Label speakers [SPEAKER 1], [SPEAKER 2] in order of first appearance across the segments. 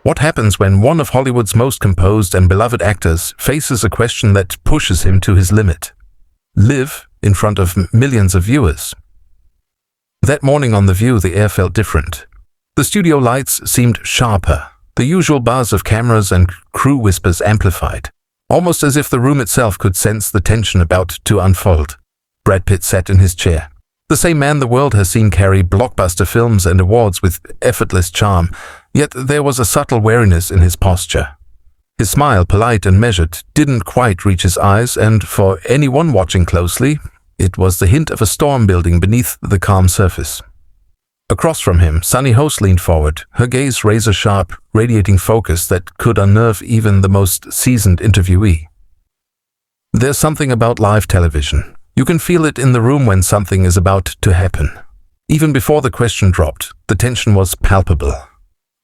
[SPEAKER 1] What happens when one of Hollywood's most composed and beloved actors faces a question that pushes him to his limit? Live in front of millions of viewers. That morning on The View, the air felt different. The studio lights seemed sharper, the usual buzz of cameras and crew whispers amplified, almost as if the room itself could sense the tension about to unfold. Brad Pitt sat in his chair. The same man the world has seen carry blockbuster films and awards with effortless charm, yet there was a subtle wariness in his posture. His smile, polite and measured, didn't quite reach his eyes, and for anyone watching closely, it was the hint of a storm building beneath the calm surface. Across from him, Sunny Hostin leaned forward, her gaze razor-sharp, radiating focus that could unnerve even the most seasoned interviewee. There's something about live television. You can feel it in the room when something is about to happen. Even before the question dropped, the tension was palpable.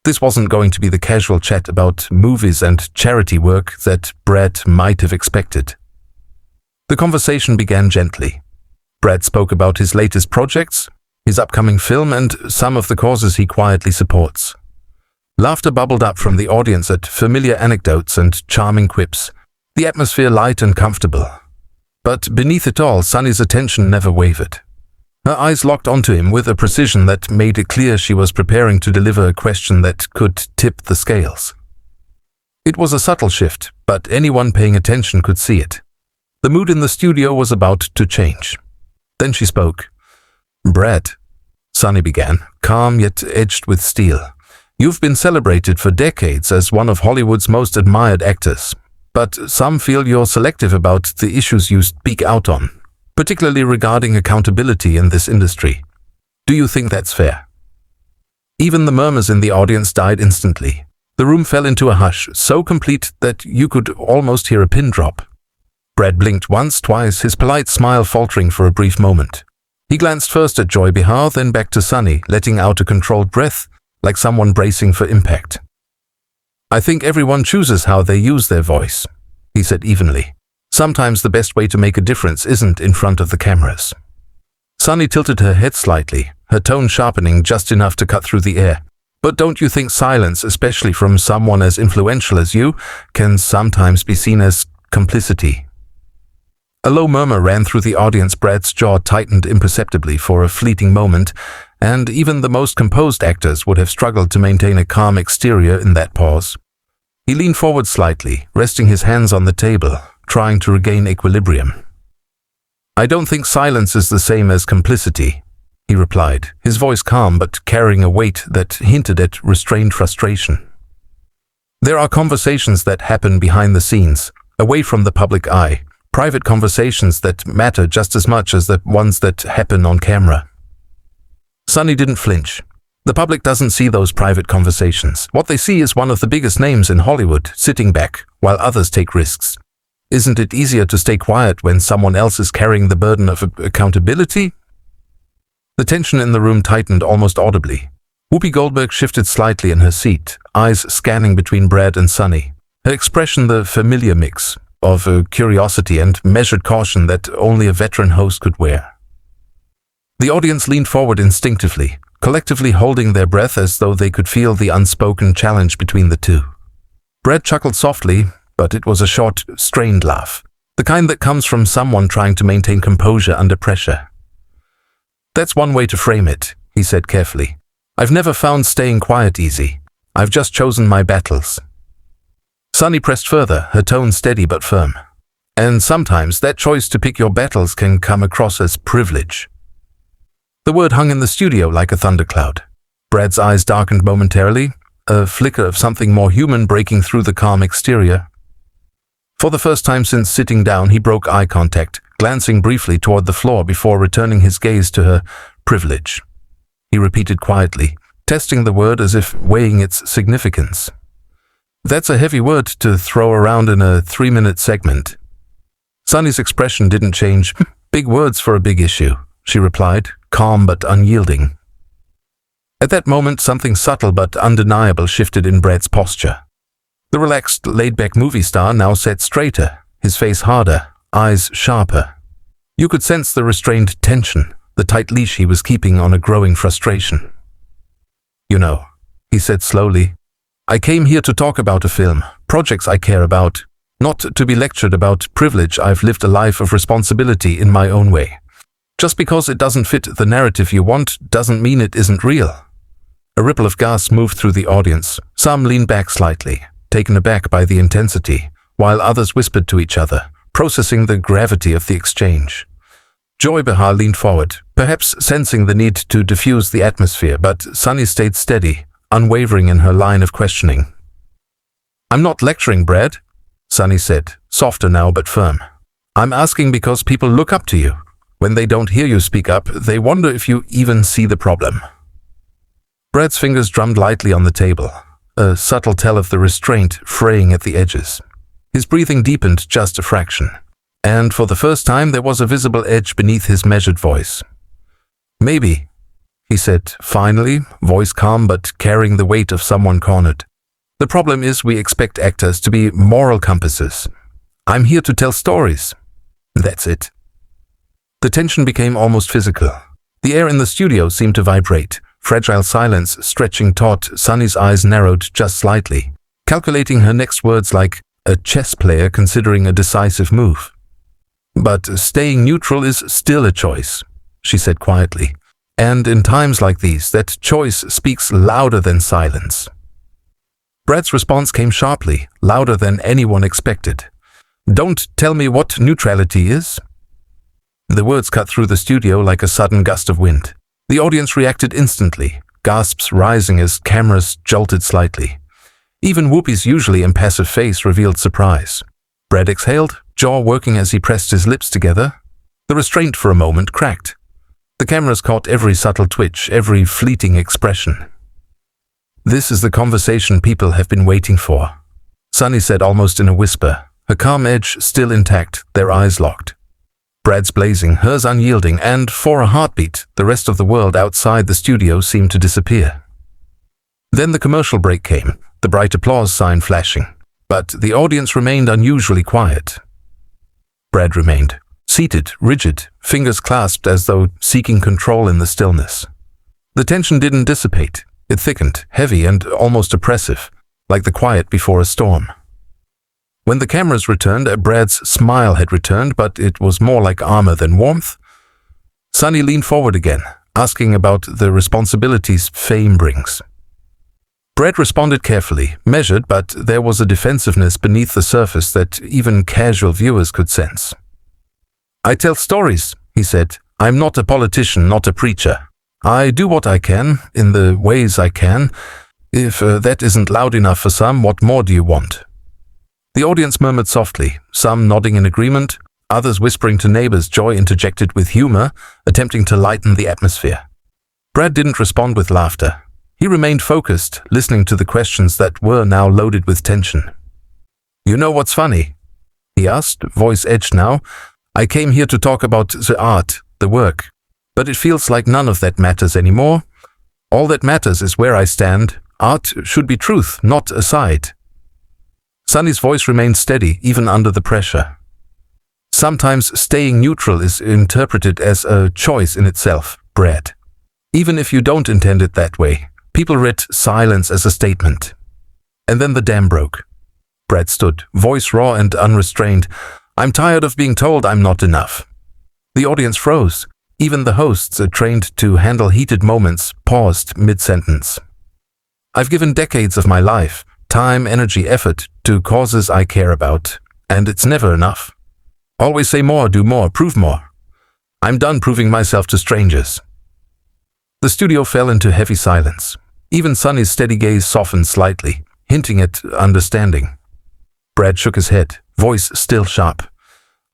[SPEAKER 1] This wasn't going to be the casual chat about movies and charity work that Brad might have expected. The conversation began gently. Brad spoke about his latest projects, his upcoming film, and some of the causes he quietly supports. Laughter bubbled up from the audience at familiar anecdotes and charming quips, the atmosphere light and comfortable. But beneath it all, Sunny's attention never wavered. Her eyes locked onto him with a precision that made it clear she was preparing to deliver a question that could tip the scales. It was a subtle shift, but anyone paying attention could see it. The mood in the studio was about to change. Then she spoke. "Brad," Sunny began, calm yet edged with steel, "you've been celebrated for decades as one of Hollywood's most admired actors. But some feel you're selective about the issues you speak out on, particularly regarding accountability in this industry. Do you think that's fair?" Even the murmurs in the audience died instantly. The room fell into a hush, so complete that you could almost hear a pin drop. Brad blinked once, twice, his polite smile faltering for a brief moment. He glanced first at Joy Behar, then back to Sunny, letting out a controlled breath, like someone bracing for impact. "I think everyone chooses how they use their voice," he said evenly. "Sometimes the best way to make a difference isn't in front of the cameras." Sunny tilted her head slightly, her tone sharpening just enough to cut through the air. "But don't you think silence, especially from someone as influential as you, can sometimes be seen as complicity?" A low murmur ran through the audience. Brad's jaw tightened imperceptibly for a fleeting moment, and even the most composed actors would have struggled to maintain a calm exterior in that pause. He leaned forward slightly, resting his hands on the table, trying to regain equilibrium. "I don't think silence is the same as complicity," he replied, his voice calm but carrying a weight that hinted at restrained frustration. "There are conversations that happen behind the scenes, away from the public eye, private conversations that matter just as much as the ones that happen on camera." Sunny didn't flinch. The public doesn't see those private conversations. What they see is one of the biggest names in Hollywood sitting back while others take risks. Isn't it easier to stay quiet when someone else is carrying the burden of accountability? The tension in the room tightened almost audibly. Whoopi Goldberg shifted slightly in her seat, eyes scanning between Brad and Sunny, her expression the familiar mix of curiosity and measured caution that only a veteran host could wear. The audience leaned forward instinctively, collectively holding their breath as though they could feel the unspoken challenge between the two. Brad chuckled softly, but it was a short, strained laugh, the kind that comes from someone trying to maintain composure under pressure. "That's one way to frame it," he said carefully. "I've never found staying quiet easy. I've just chosen my battles." Sunny pressed further, her tone steady but firm. "And sometimes that choice to pick your battles can come across as privilege." The word hung in the studio like a thundercloud. Brad's eyes darkened momentarily, a flicker of something more human breaking through the calm exterior. For the first time since sitting down, he broke eye contact, glancing briefly toward the floor before returning his gaze to her. "Privilege," he repeated quietly, testing the word as if weighing its significance. "That's a heavy word to throw around in a 3-minute segment." Sunny's expression didn't change. "Big words for a big issue," she replied, calm but unyielding. At that moment, something subtle but undeniable shifted in Brad's posture. The relaxed, laid-back movie star now sat straighter, his face harder, eyes sharper. You could sense the restrained tension, the tight leash he was keeping on a growing frustration. "You know," he said slowly, I came here to talk about a film, projects I care about, not to be lectured about privilege. I've lived a life of responsibility in my own way. Just because it doesn't fit the narrative you want doesn't mean it isn't real." A ripple of gasps moved through the audience. Some leaned back slightly, taken aback by the intensity, while others whispered to each other, processing the gravity of the exchange. Joy Behar leaned forward, perhaps sensing the need to diffuse the atmosphere, but Sunny stayed steady, unwavering in her line of questioning. "I'm not lecturing, Brad," Sunny said, softer now but firm. "I'm asking because people look up to you. When they don't hear you speak up, they wonder if you even see the problem." Brad's fingers drummed lightly on the table, a subtle tell of the restraint fraying at the edges. His breathing deepened just a fraction, and for the first time there was a visible edge beneath his measured voice. "Maybe," he said, finally, voice calm but carrying the weight of someone cornered. "The problem is we expect actors to be moral compasses. I'm here to tell stories. That's it." The tension became almost physical. The air in the studio seemed to vibrate, fragile silence stretching taut. Sunny's eyes narrowed just slightly, calculating her next words like a chess player considering a decisive move. "But staying neutral is still a choice," she said quietly. "And in times like these, that choice speaks louder than silence." Brad's response came sharply, louder than anyone expected. "Don't tell me what neutrality is." The words cut through the studio like a sudden gust of wind. The audience reacted instantly, gasps rising as cameras jolted slightly. Even Whoopi's usually impassive face revealed surprise. Brad exhaled, jaw working as he pressed his lips together. The restraint for a moment cracked. The cameras caught every subtle twitch, every fleeting expression. "This is the conversation people have been waiting for," Sunny said almost in a whisper, her calm edge still intact, their eyes locked. Brad's blazing, hers unyielding, and for a heartbeat, the rest of the world outside the studio seemed to disappear. Then the commercial break came, the bright applause sign flashing, but the audience remained unusually quiet. Brad remained, seated, rigid, fingers clasped as though seeking control in the stillness. The tension didn't dissipate. It thickened, heavy and almost oppressive, like the quiet before a storm. When the cameras returned, Brad's smile had returned, but it was more like armor than warmth. Sunny leaned forward again, asking about the responsibilities fame brings. Brad responded carefully, measured, but there was a defensiveness beneath the surface that even casual viewers could sense. "I tell stories," he said. "I'm not a politician, not a preacher. I do what I can, in the ways I can. If that isn't loud enough for some, what more do you want?" The audience murmured softly, some nodding in agreement, others whispering to neighbors. Joy interjected with humor, attempting to lighten the atmosphere. Brad didn't respond with laughter. He remained focused, listening to the questions that were now loaded with tension. "You know what's funny?" he asked, voice edged now. "I came here to talk about the art, the work. But it feels like none of that matters anymore. All that matters is where I stand. Art should be truth, not a side." Sunny's voice remained steady, even under the pressure. "Sometimes staying neutral is interpreted as a choice in itself, Brad. Even if you don't intend it that way, people read silence as a statement." And then the dam broke. Brad stood, voice raw and unrestrained. "I'm tired of being told I'm not enough." The audience froze. Even the hosts, trained to handle heated moments, paused mid-sentence. "I've given decades of my life, time, energy, effort, to causes I care about, and it's never enough. Always say more, do more, prove more. I'm done proving myself to strangers." The studio fell into heavy silence. Even Sunny's steady gaze softened slightly, hinting at understanding. Brad shook his head, voice still sharp.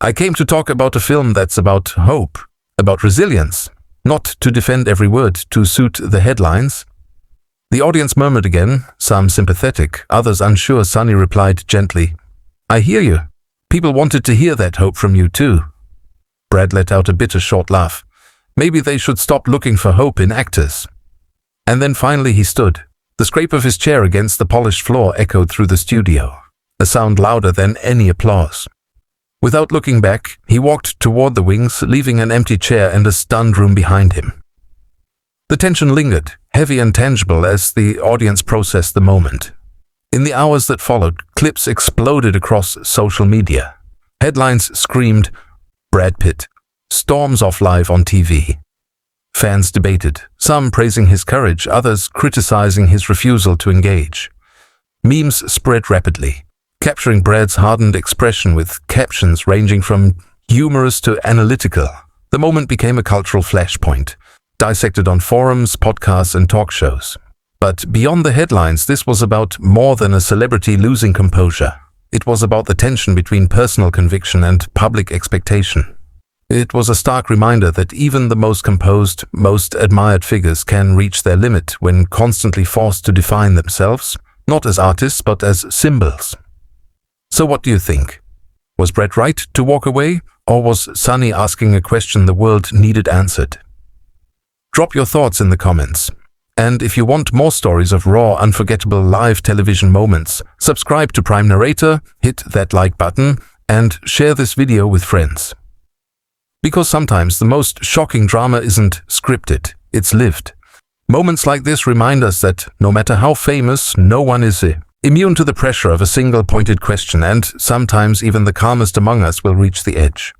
[SPEAKER 1] "I came to talk about a film that's about hope, about resilience, not to defend every word to suit the headlines." The audience murmured again, some sympathetic, others unsure. Sunny replied gently, "I hear you. People wanted to hear that hope from you too." Brad let out a bitter short laugh. Maybe they should stop looking for hope in actors. And then finally he stood. The scrape of his chair against the polished floor echoed through the studio, a sound louder than any applause. Without looking back, he walked toward the wings, leaving an empty chair and a stunned room behind him. The tension lingered, heavy and tangible as the audience processed the moment. In the hours that followed, clips exploded across social media. Headlines screamed, "Brad Pitt storms off live on TV." Fans debated, some praising his courage, others criticizing his refusal to engage. Memes spread rapidly, capturing Brad's hardened expression with captions ranging from humorous to analytical. The moment became a cultural flashpoint, dissected on forums, podcasts, and talk shows. But beyond the headlines, this was about more than a celebrity losing composure. It was about the tension between personal conviction and public expectation. It was a stark reminder that even the most composed, most admired figures can reach their limit when constantly forced to define themselves, not as artists but as symbols. So what do you think? Was Brad right to walk away, or was Sunny asking a question the world needed answered? Drop your thoughts in the comments. And if you want more stories of raw, unforgettable live television moments, subscribe to Prime Narrator, hit that like button, and share this video with friends. Because sometimes the most shocking drama isn't scripted, it's lived. Moments like this remind us that no matter how famous, no one is immune to the pressure of a single pointed question, and sometimes even the calmest among us will reach the edge.